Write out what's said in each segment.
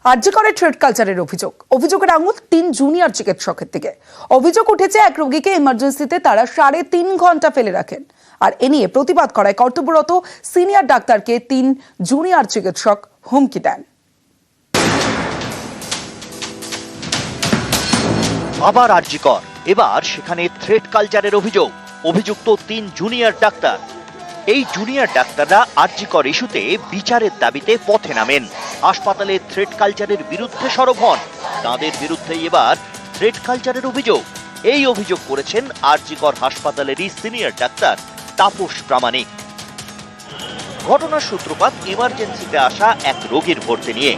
আরজি করে ট্রেড কালচারের অভিযোগের আঙুল 3 জুনিয়র চিকিৎসকের দিকে। অভিযোগ উঠেছে এক রোগীকে ইমার্জেন্সিতে তারা 3.5 ঘন্টা ফেলে রাখেন, আর এ নিয়ে প্রতিবাদ করায় কর্তব্যরত সিনিয়র ডাক্তারকে 3 জুনিয়র চিকিৎসক হুমকি দেন। আবার আরজি কর, এবার সেখানে থ্রেড কালচারের অভিযুক্ত 3 জুনিয়র ডাক্তার। এই জুনিয়র ডাক্তাররা আরজি কর ইস্যুতে বিচারের দাবিতে পথে নামেন। হাসপাতালে থ্রেড কালচারের বিরুদ্ধে সরব হন। তাদের বিরুদ্ধেই এবার থ্রেড কালচারের অভিযোগ। এই অভিযোগ করেছেন আরজি কর হাসপাতালেরই সিনিয়র ডাক্তার তাপস প্রামাণিক। ঘটনার সূত্রপাত ইমার্জেন্সিতে আসা এক রোগীর ভর্তি নিয়ে।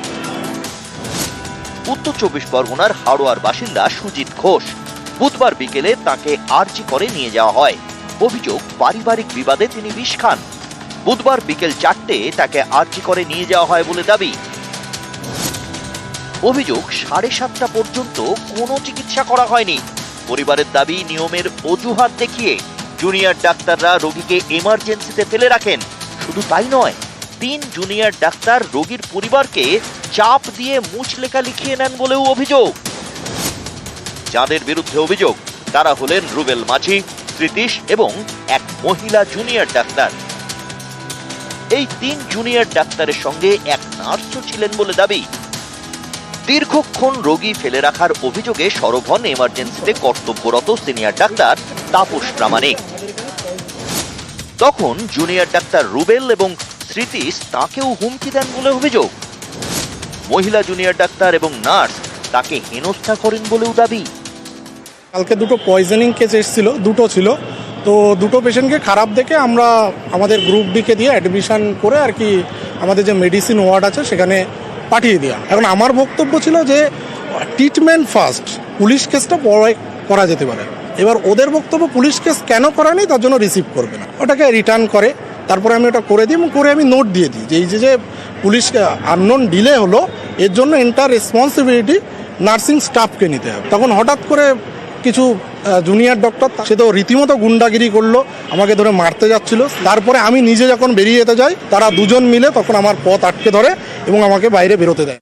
উত্তর 24 পরগনার হাড়োয়ার বাসিন্দা সুজিত ঘোষ। বুধবার বিকেলে তাকে আরজি করে নিয়ে যাওয়া হয়। অভিযোগ, পারিবারিক বিবাদে তিনি বিষ খান। বুধবার বিকেল 4টে তাকে আরজি করে নিয়ে যাওয়া হয় বলে দাবি। অভিযোগ, 7:30 পর্যন্ত কোনো চিকিৎসা করা হয়নি। পরিবারের দাবি, নিয়মের অজুহাত দেখিয়ে জুনিয়র ডাক্তাররা রোগীকে এমার্জেন্সিতে ফেলে রাখেন। শুধু তাই নয়, 3 জুনিয়র ডাক্তার রোগীর পরিবারকে চাপ দিয়ে মুচলেখা লিখিয়ে নেন বলেও অভিযোগ। যাদের বিরুদ্ধে অভিযোগ তারা হলেন রুবেল মাঝি, স্মৃতিশ এবং এক মহিলা জুনিয়র ডাক্তার। এই 3 জুনিয়র ডাক্তারের সঙ্গে এক নার্সও ছিলেন বলে দাবি। দীর্ঘক্ষণ রোগী ফেলে রাখার অভিযোগে সরব হন এমার্জেন্সিতে কর্তব্যরত সিনিয়র ডাক্তার তাপস প্রামাণিক। তখন জুনিয়র ডাক্তার রুবেল এবং স্মৃতিশ তাকেও হুমকি দেন বলে অভিযোগ। মহিলা জুনিয়র ডাক্তার এবং নার্স তাকে হেনস্থা করেন বলেও দাবি। কালকে 2টো পয়জনিং কেস এসেছিল, 2টো ছিল, তো 2টো পেশেন্টকে খারাপ দেখে আমরা আমাদের গ্রুপ বিকে দিয়ে অ্যাডমিশন করে আর কি আমাদের যে মেডিসিন ওয়ার্ড আছে সেখানে পাঠিয়ে দেওয়া। এখন আমার বক্তব্য ছিল যে ট্রিটমেন্ট ফার্স্ট, পুলিশ কেসটা পরে করা যেতে পারে। এবার ওদের বক্তব্য পুলিশ কেস কেন করানি তার জন্য রিসিভ করবে না, ওটাকে রিটার্ন করে। তারপরে আমি ওটা করে দিই এবং করে আমি নোট দিয়ে দিই যে এই যে পুলিশ আননোন ডিলে হলো এর জন্য এন্টার রেসপন্সিবিলিটি নার্সিং স্টাফকে নিতে হবে। তখন হঠাৎ করে কিছু জুনিয়র ডক্টর, সে তো রীতিমতো গুন্ডাগিরি করলো, আমাকে ধরে মারতে যাচ্ছিল। তারপরে আমি নিজে যখন বেরিয়ে যেতে যাই তারা দুজন মিলে তখন আমার পথ আটকে ধরে এবং আমাকে বাইরে বেরোতে দেয়।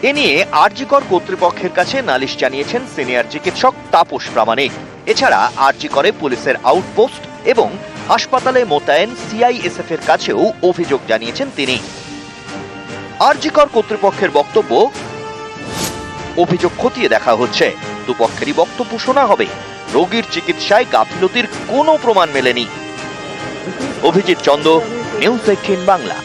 এ নিয়ে আরজি কর কর্তৃপক্ষের কাছে নালিশ জানিয়েছেন সিনিয়র চিকিৎসক তাপস প্রামাণিক। এছাড়া আরজি করে পুলিশের আউটপোস্ট এবং হাসপাতালে মোতায়েন সিআইএসএফ এর কাছেও অভিযোগ জানিয়েছেন তিনি। আরজি কর কর্তৃপক্ষের বক্তব্য, অভিযোগ খতিয়ে দেখা হচ্ছে, দুপক্ষেরই বক্তব্য শোনা হবে। রোগীর চিকিৎসায় গাফিলতির কোনো প্রমাণ মেলেনি। অভিজিৎ চন্দ, নিউজ 18 বাংলা।